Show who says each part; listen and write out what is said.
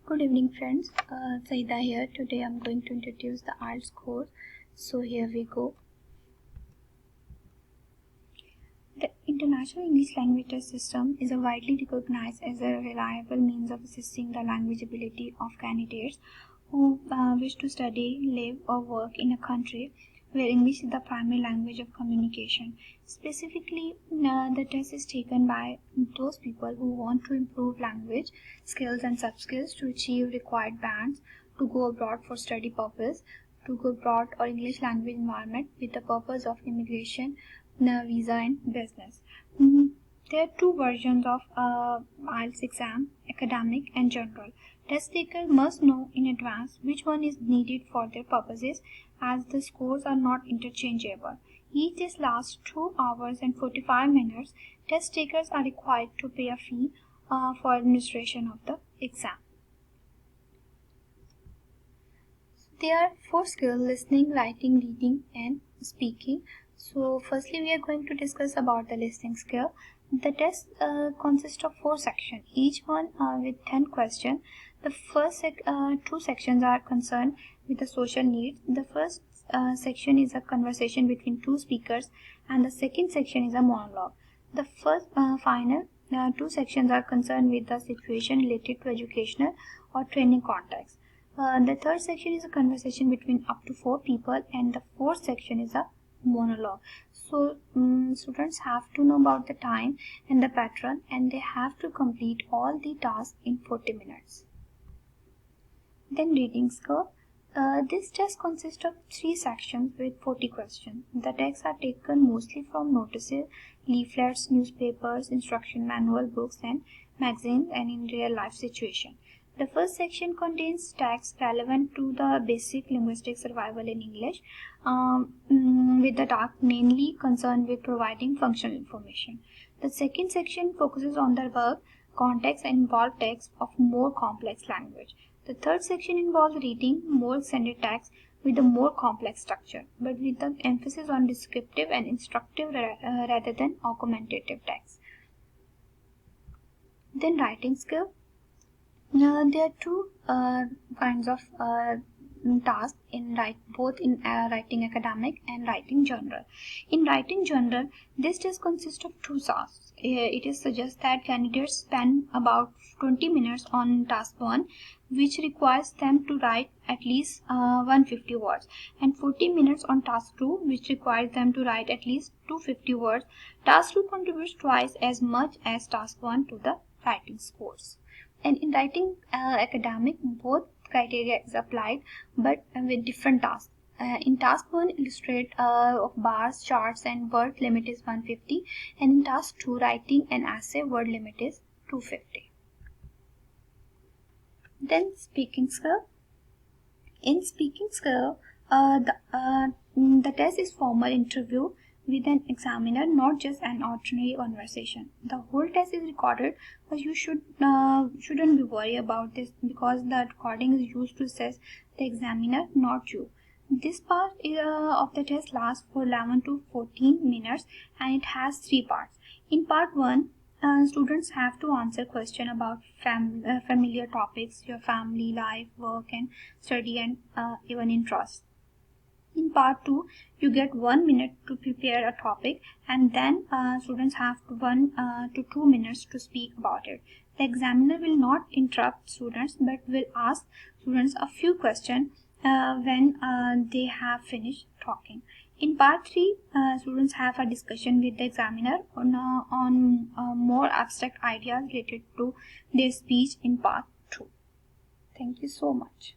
Speaker 1: Good evening friends, Saida here. Today I'm going to introduce the IELTS course. So here we go. The International English Language Test System is widely recognized as a reliable means of assessing the language ability of candidates who wish to study, live or work in a country where English is the primary language of communication. Specifically, the test is taken by those people who want to improve language skills and sub-skills to achieve required bands, to go abroad for study purpose, to go abroad or English language environment with the purpose of immigration, visa and business. There are two versions of IELTS exam, academic and general. Test taker must know in advance which one is needed for their purposes, as the scores are not interchangeable. Each test lasts 2 hours and 45 minutes. Test takers are required to pay a fee for administration of the exam. There are 4 skills: listening, writing, reading and speaking. So firstly we are going to discuss about the listening skill. The test consists of 4 sections, each one with 10 questions. The first 2 sections are concerned with the social needs. The first section is a conversation between 2 speakers and the second section is a monologue. The first final 2 sections are concerned with the situation related to educational or training context. The third section is a conversation between up to 4 people and the fourth section is a monologue. So students have to know about the time and the pattern, and they have to complete all the tasks in 40 minutes. Then reading skill. This test consists of 3 sections with 40 questions. The texts are taken mostly from notices, leaflets, newspapers, instruction manual, books and magazines, and in real life situation. The first section contains texts relevant to the basic linguistic survival in English, with the task mainly concerned with providing functional information. The second section focuses on the verb, context and involved text of more complex language. The third section involves reading more extended text with a more complex structure, but with the emphasis on descriptive and instructive rather than argumentative text. Then writing skill. There are 2 kinds of tasks in both in writing academic and writing general. In writing general, this test consists of 2 tasks. It is suggested that candidates spend about 20 minutes on task 1, which requires them to write at least 150 words, and 40 minutes on task 2, which requires them to write at least 250 words. Task 2 contributes twice as much as task 1 to the writing scores. And in writing academic, both criteria is applied, but with different tasks. In task 1, illustrate of bars, charts and word limit is 150, and in task 2, writing an essay, word limit is 250. Then speaking skill. In speaking skill, the test is formal interview with an examiner, not just an ordinary conversation. The whole test is recorded, but you shouldn't be worried about this because the recording is used to assess the examiner, not you. This part of the test lasts for 11 to 14 minutes and it has 3 parts. In part 1, students have to answer questions about familiar topics, your family, life, work and study and even interests. In part 2, you get 1 minute to prepare a topic, and then students have 1 to 2 minutes to speak about it. The examiner will not interrupt students but will ask students a few questions when they have finished talking. In part 3, students have a discussion with the examiner on more abstract ideas related to their speech in part 2. Thank you so much.